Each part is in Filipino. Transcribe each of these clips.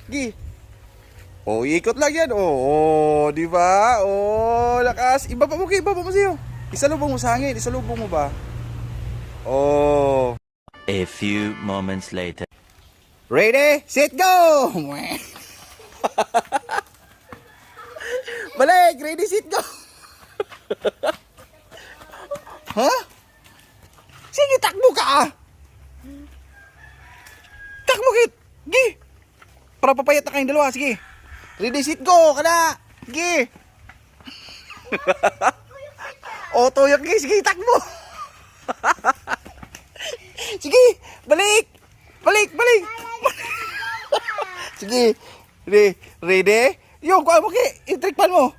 Gi. Oh, ikot lang yan. Oh, di ba? Oh, lakas. Ibaba mo kayo, ibaba mo sa'yo. Isalubong mo sa hangin, isalubong mo ba? Oh. A few moments later. Ready, set, go! Balik! Ready, set, go! Ha? Sige, takbo ka ah! Takbo kit! Sige! Para papayat na kayong dalawa, sige! Ready, set, go! Kada! Sige! O, tuyok, sige, takbo! Sige! Balik! Balik! Balik! Sige! Ready? Yung, kuha mo ki! Itrikpan mo!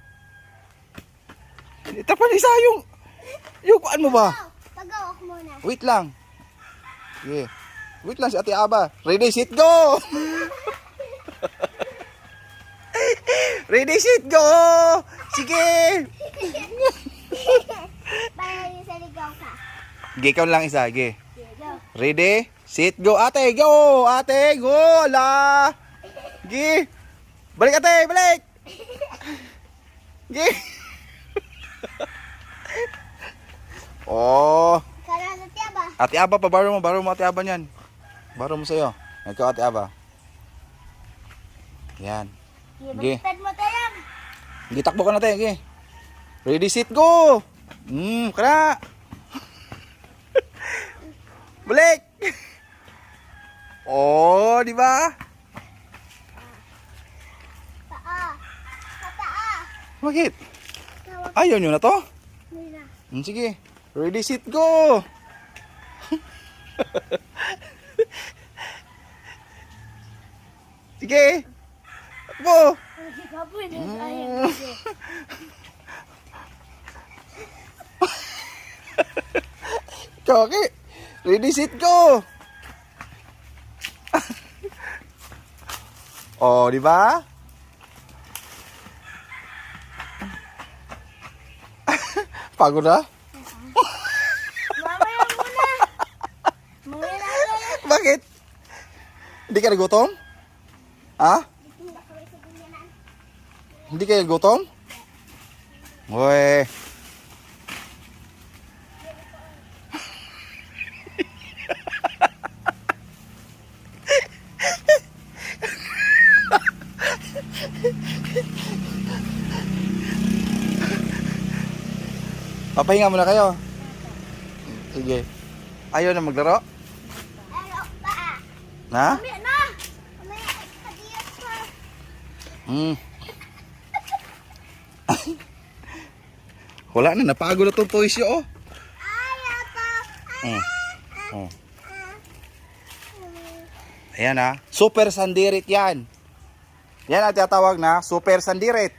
Itrikpan isa yung kuhaan mo ba? Pagaw ako muna. Wait lang. Sige. Wait lang si Ate Aba. Ready, set, go! Ready, set, go! Sige! Para yung sa ligaw ka. Sige, ikaw lang isa. Sige. Sige, go. Ready, set, go! Ate, go! Ate, go! Ala! Sige! Balik ate, balik! Sige! Oh! Kala na tiya ba? Ate Aba, baro mo Ate Aba niyan. Baro mo sa'yo. Ikaw Ate Aba. Yan. Sige. Baliktad mo tayo. Sige, takbo ka na tayo. Sige. Ready, set, go! Kara! Balik! Oh, di ba? Paa. Pataa. Bakit? Tawag Ayaw nyo na to? nila. Sige. Ready, set, go! Sige. Takbo! Hindi ka po na tayo. Okay. Ready, set, go! Oh, di ba? Pagod na? Mamaya muna. Mamaya na tayo. Bakit? Hindi ka nagutom? Ha? Hindi ka sa bunyanan. Hindi ka nagutom? Uy. Papahinga muna kayo. Sige. Ayaw na maglaro? Ano pa? Na? Mamaya na. Mamaya kadiyas pa. Wala na, napagod na itong toys nyo, oh. Ayaw pa. Oh. Ayan ha. Super sandirit yan. Yan ang tinatawag na super sandirit.